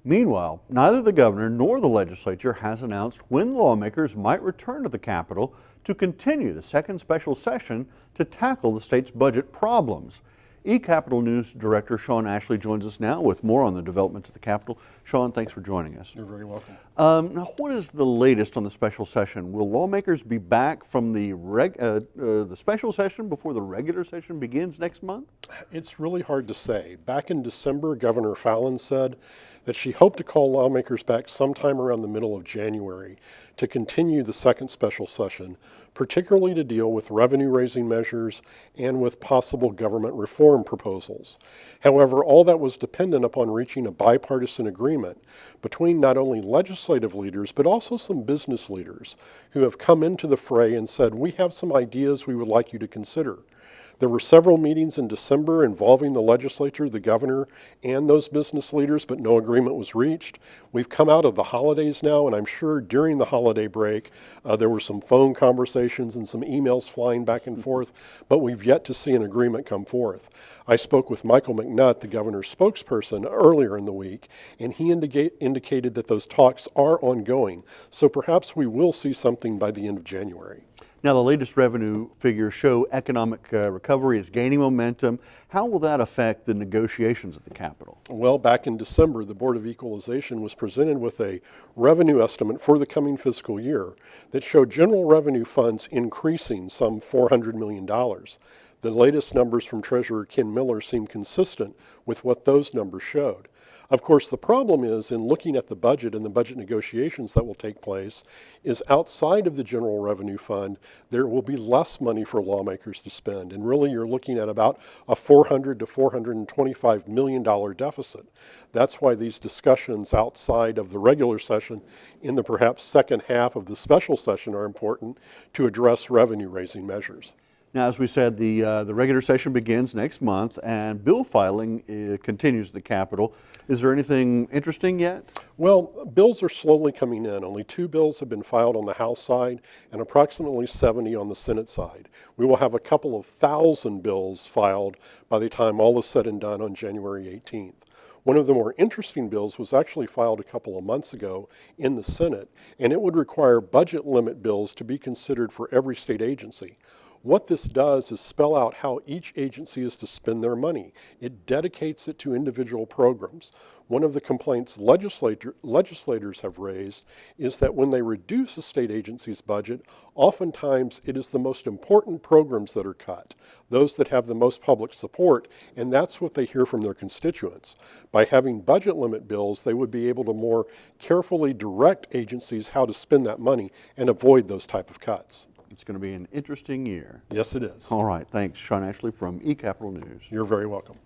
Meanwhile, neither the governor nor the legislature has announced when lawmakers might return to the Capitol to continue the second special session to tackle the state's budget problems. eCapitol News Director Sean Ashley joins us now with more on the developments at the Capitol. Sean, thanks for joining us. You're very welcome. Now, what is the latest on the special session? Will lawmakers be back from the special session before the regular session begins next month? It's really hard to say. Back in December, Governor Fallin said that she hoped to call lawmakers back sometime around the middle of January to continue the second special session, particularly to deal with revenue-raising measures and with possible government reform proposals. However, all that was dependent upon reaching a bipartisan agreement between not only legislative leaders, but also some business leaders who have come into the fray and said, we have some ideas we would like you to consider. There were several meetings in December involving the legislature, the governor, and those business leaders, but no agreement was reached. We've come out of the holidays now, and I'm sure during the holiday break, there were some phone conversations and some emails flying back and forth, but we've yet to see an agreement come forth. I spoke with Michael McNutt, the governor's spokesperson, earlier in the week, and he indicated that those talks are ongoing, so perhaps we will see something by the end of January. Now, the latest revenue figures show economic recovery is gaining momentum. How will that affect the negotiations at the Capitol? Well, back in December, the Board of Equalization was presented with a revenue estimate for the coming fiscal year that showed general revenue funds increasing some $400 million. The latest numbers from Treasurer Ken Miller seem consistent with what those numbers showed. Of course, the problem is in looking at the budget and the budget negotiations that will take place is outside of the general revenue fund, there will be less money for lawmakers to spend. And really, you're looking at about a $400 to $425 million deficit. That's why these discussions outside of the regular session in the perhaps second half of the special session are important to address revenue-raising measures. Now, as we said, the regular session begins next month, and bill filing continues at the Capitol. Is there anything interesting yet? Well, bills are slowly coming in. Only 2 bills have been filed on the House side and approximately 70 on the Senate side. We will have a couple of thousand bills filed by the time all is said and done on January 18th. One of the more interesting bills was actually filed a couple of months ago in the Senate, and it would require budget limit bills to be considered for every state agency. What this does is spell out how each agency is to spend their money. It dedicates it to individual programs. One of the complaints legislators have raised is that when they reduce a state agency's budget, oftentimes it is the most important programs that are cut, those that have the most public support, and that's what they hear from their constituents. By having budget limit bills, they would be able to more carefully direct agencies how to spend that money and avoid those type of cuts. It's going to be an interesting year. Yes, it is. All right. Thanks, Sean Ashley from eCapitol News. You're very welcome.